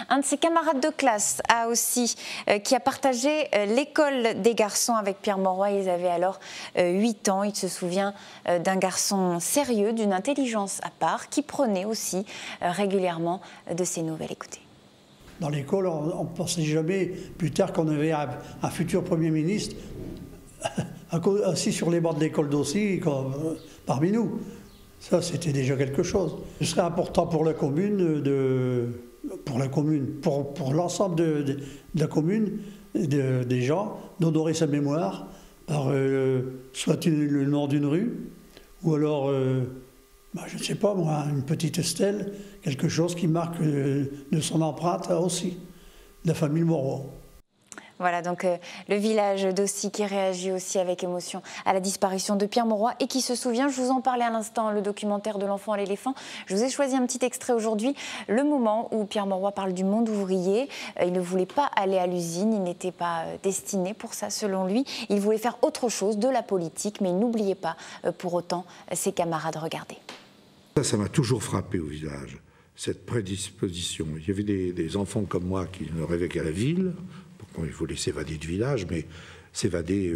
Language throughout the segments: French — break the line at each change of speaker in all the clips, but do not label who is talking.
Un de ses camarades de classe qui a partagé l'école des garçons avec Pierre Mauroy. Ils avaient alors 8 ans. Il se souvient d'un garçon sérieux, d'une intelligence à part, qui prenait aussi régulièrement de ses nouvelles. Écoutez.
Dans l'école, on ne pensait jamais plus tard qu'on avait un futur Premier ministre assis sur les bancs de l'école d'Aussy parmi nous. Ça, c'était déjà quelque chose. Ce serait important pour la commune, pour l'ensemble de la commune, des gens, d'honorer sa mémoire par soit le nom d'une rue, ou alors, je ne sais pas moi, une petite stèle, quelque chose qui marque de son empreinte aussi, de la famille Moreau.
Voilà donc le village d'Aussy qui réagit aussi avec émotion à la disparition de Pierre Mauroy et qui se souvient, je vous en parlais à l'instant, le documentaire de l'enfant à l'éléphant. Je vous ai choisi un petit extrait aujourd'hui, le moment où Pierre Mauroy parle du monde ouvrier. Il ne voulait pas aller à l'usine, il n'était pas destiné pour ça selon lui. Il voulait faire autre chose, de la politique, mais il n'oubliait pas pour autant ses camarades. Regardez.
Ça m'a toujours frappé au village, cette prédisposition. Il y avait des enfants comme moi qui ne rêvaient qu'à la ville. Il voulait s'évader du village, mais s'évader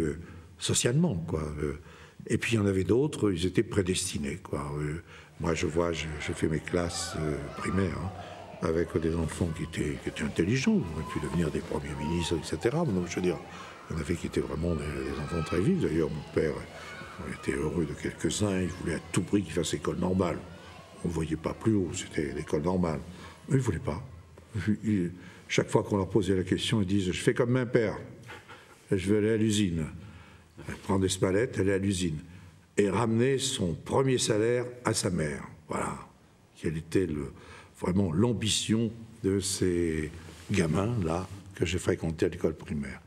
socialement, quoi. Et puis il y en avait d'autres, ils étaient prédestinés, quoi. Moi, je vois, j'ai fait mes classes primaires avec des enfants qui étaient intelligents, qui auraient pu devenir des premiers ministres, etc. Donc, je veux dire, il y en avait qui étaient vraiment des enfants très vifs. D'ailleurs, mon père était heureux de quelques-uns. Il voulait à tout prix qu'ils fassent école normale. On ne voyait pas plus haut, c'était l'école normale. Mais ils ne voulaient pas. Chaque fois qu'on leur posait la question, ils disent « je fais comme mon père, je vais aller à l'usine ». Prendre des spalettes, aller à l'usine. Et ramener son premier salaire à sa mère. Voilà. Quelle était vraiment l'ambition de ces gamins-là que j'ai fréquentés à l'école primaire.